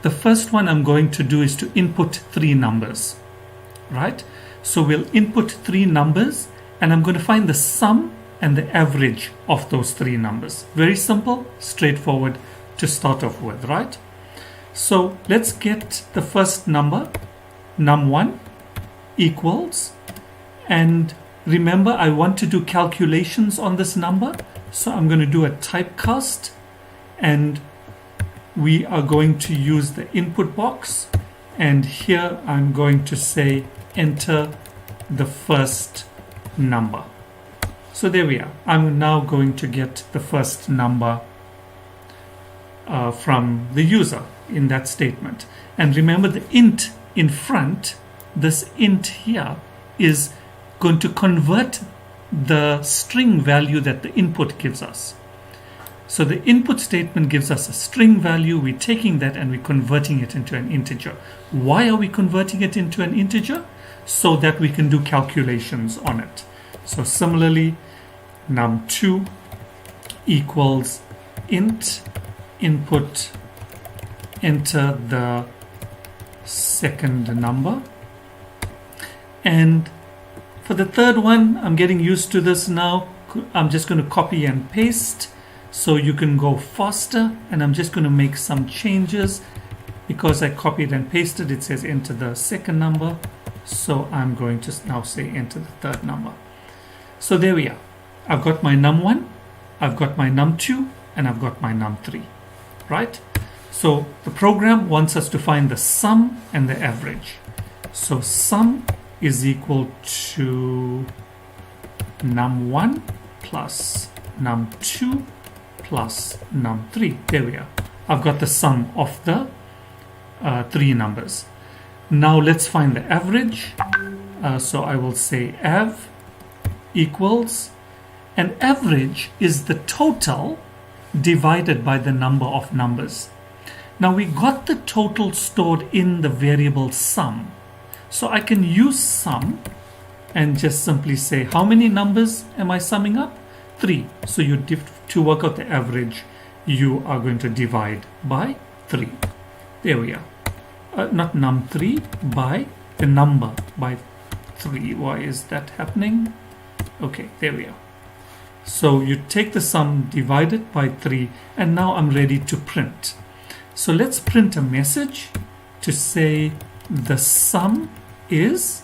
the first one I'm going to do is to input 3 numbers, right? So we'll input 3 numbers and I'm going to find the sum and the average of those 3 numbers. Very simple, straightforward to start off with, right? So let's get the first number, num1 equals, and remember I want to do calculations on this number, so I'm going to do a typecast and we are going to use the input box, and here I'm going to say enter the first number. So there we are. I'm now going to get the first number from the user in that statement. And remember the int in front, this int here is going to convert the string value that the input gives us. So the input statement gives us a string value. We're taking that and we're converting it into an integer. Why are we converting it into an integer? So that we can do calculations on it. So similarly, num2 equals int input, enter the second number. And for the third one, I'm getting used to this now. I'm just going to copy and paste so you can go faster, and I'm just going to make some changes because I copied and pasted. It says enter the second number, so I'm going to now say enter the third number. So there we are. I've got my num1, I've got my num2, and I've got my num3, right? So the program wants us to find the sum and the average. So sum is equal to num1 plus num2 plus num3. There we are. I've got the sum of the 3 numbers. Now let's find the average. So I will say av equals, and average is the total divided by the number of numbers. Now we got the total stored in the variable sum. So I can use sum and just simply say how many numbers am I summing up? 3. So to work out the average, you are going to divide by 3. There we are. Not num3, by the number, by 3. Why is that happening? Okay, there we are. So you take the sum divided by 3, and now I'm ready to print. So let's print a message to say the sum is,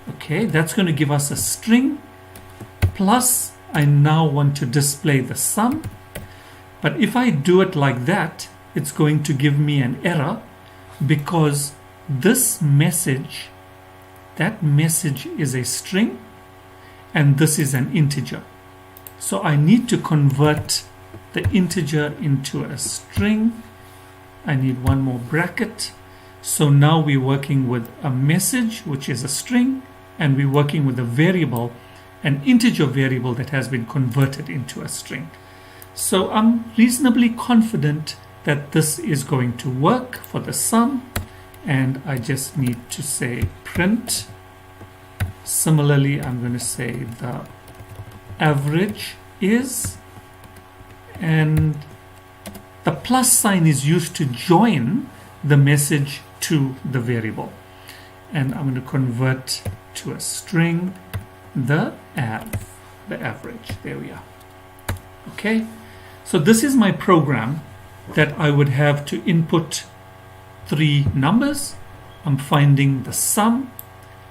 okay, that's going to give us a string, plus I now want to display the sum. But if I do it like that, it's going to give me an error because this message, that message is a string and this is an integer. So I need to convert the integer into a string. I need one more bracket. So now we're working with a message, which is a string, and we're working with a variable, an integer variable that has been converted into a string. So I'm reasonably confident that this is going to work for the sum, and I just need to say print. Similarly, I'm going to say the average is, and the plus sign is used to join the message to the variable, and I'm going to convert to a string the average. There we are. Okay, so this is my program that I would have to input 3 numbers. I'm finding the sum,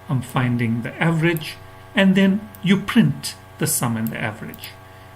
I'm finding the average, and then you print the sum and the average.